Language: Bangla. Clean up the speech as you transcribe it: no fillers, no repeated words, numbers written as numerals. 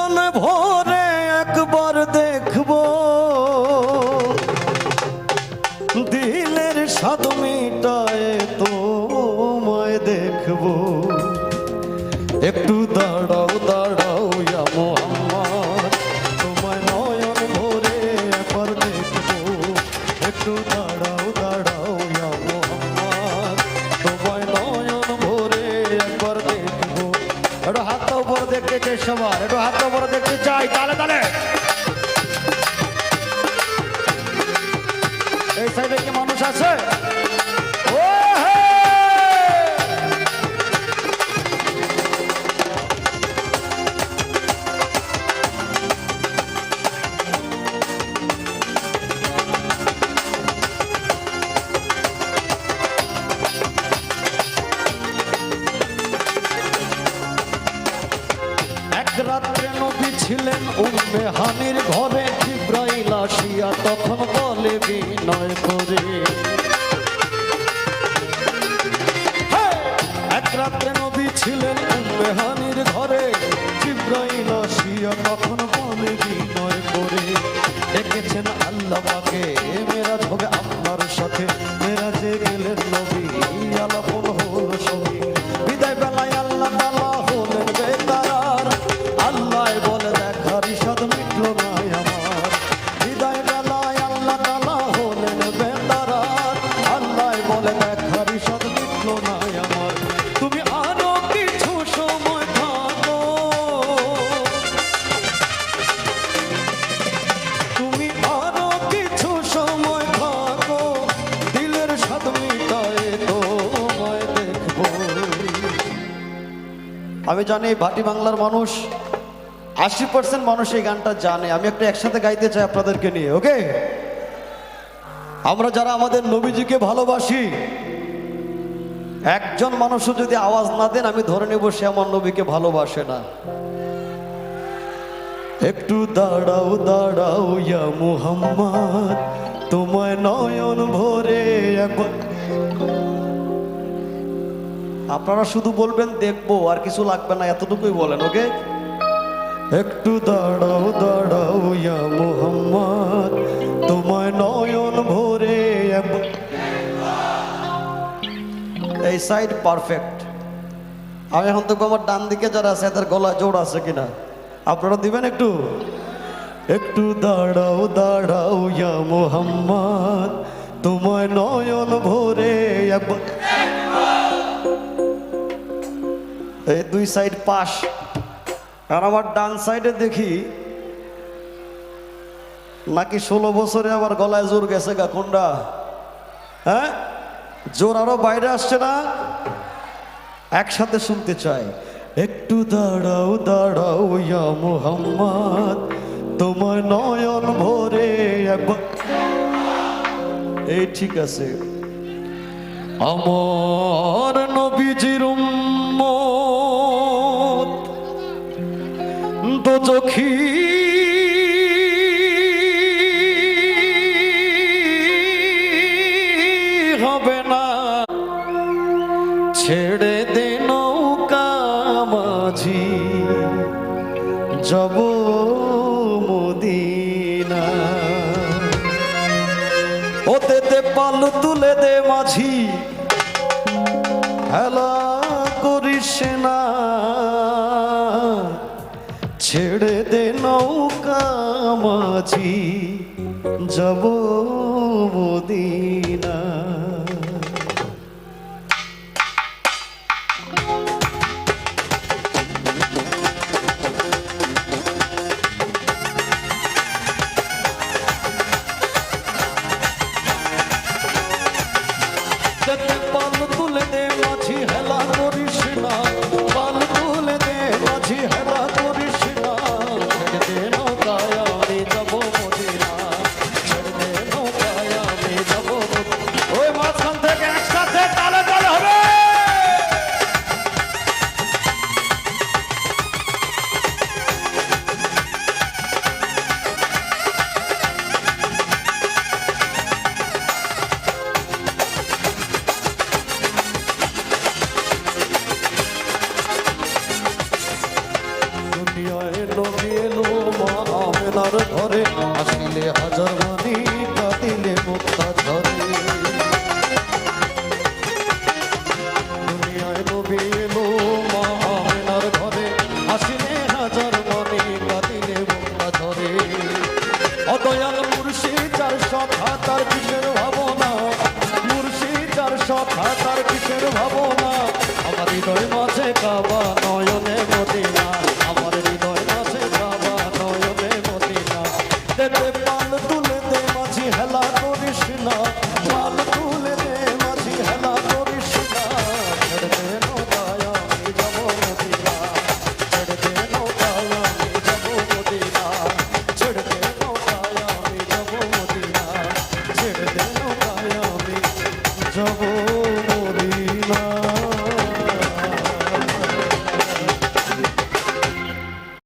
নয়ন ভরে একবার দেখবো, দিলের স্বাদ মিটায় তোমায় দেখবো। একটু দাঁড়াও দাঁড়াও ইয়া মোহাম্মদ, তোমায় নয়ন ভরে একবার দেখবো। একটু দাঁড়াও দাঁড়াও ইয়া মোহাম্মদ, তোমায় নয়ন ভরে একবার দেখবো। একটু হাতটা উপরে দেখতে চাই সবার, একটু হাতটা উপরে দেখতে চাই, তালে তালে। এই সাইডে কি মানুষ আছে? ও হে, এক রাত্রে নবী ছিলেন উম্মে হানির ঘরে, জিবরাইল আসিয়া তখন বলে বিনয় করে। এক রাত্রে নবী ছিলেন উম্মে হানির ঘরে, জিবরাইল আসিয়া তখন বলে বিনয় করে। ডেকেছেন আল্লাহ পাকে মেরাজ হবে আপনার সাথে, মেরাজে গেলেন নবী আলাপন হলো সবই। বিদায় বেলায় আল্লাহ তাআলা হলেন বেকারার, আল্লাহ বলে দেখার ইশাদ মিটলো না আমার। বিদায় বেলায় আল্লাহ তাআলা হলেন বেকারার, আল্লাহ বলে দেখার ইশাদ মিটলো না আমার। তুমি আরো কিছু সময় থাকো, তুমি আরো কিছু সময় থাকো, দিলের স্বাদ মিটায় তোমায় দেখবো। আমি জানি ভাটি বাংলার মানুষ 80% মানুষ এই গানটা জানে। আমি একটা একসাথে গাইতে চাই আপনাদেরকে নিয়ে, ওকে? আমরা যারা আমাদের নবীজিকে ভালোবাসি, একজন মানুষও যদি আওয়াজ না দেন আমি ধরে নেব সে আমার নবীকে ভালোবাসে না। একটু দাঁড়াও দাঁড়াও ইয়া মুহাম্মদ, তোমায় নয়ন ভরে একবার। আপনারা শুধু বলবেন দেখবো, আর কিছু লাগবে না, এতটুকুই বলেন, ওকে? একটু দাঁড়াও দাঁড়াও ইয়া মুহাম্মদ, তোমায় নয়ন ভরে একবার। এই সাইড পারফেক্ট। আমি এখন তো আমার ডান দিকে যারা আছে এদের গলায় জোর আছে কিনা আপনারা দিবেন একটু। একটু দাঁড়াও দাঁড়াও ইয়া মুহাম্মদ, তোমায় নয়ন ভরে একবার। এই দুই সাইড পাশ। আর আমার ডান সাইডে দেখি নাকি 16 বছরে আবার গলায় জোর গেছে গা কোনটা? হ্যাঁ, জোর আরো বাইরে আসছে না? একসাথে শুনতে চাই। একটু দাঁড়াও দাঁড়াও ইয়া মুহাম্মদ, তোমার নয়ন ভরে একবার। এই ঠিক আছে। আমার নবীজির উম্মত দোজখী হবে না, ছেড়ে দে নৌকা মাঝি যাব মদিনা। ওতে তে পাল তুলে দে মাঝি, হেলা করিস না, ছেড়ে দে নৌকা মাঝি যাব মদিনা। পাল তুলে দে মাঝি, হেলা করিস না, পাল তুলে দে মাঝি, হেলা করিস না, ছেড়ে দে নৌকায় আমি যাব মদিনা, ছেড়ে দে নৌকায় আমি যাব। ওই নবী এলো মা আমেনার ঘরে, আসিলে হাজার বাণী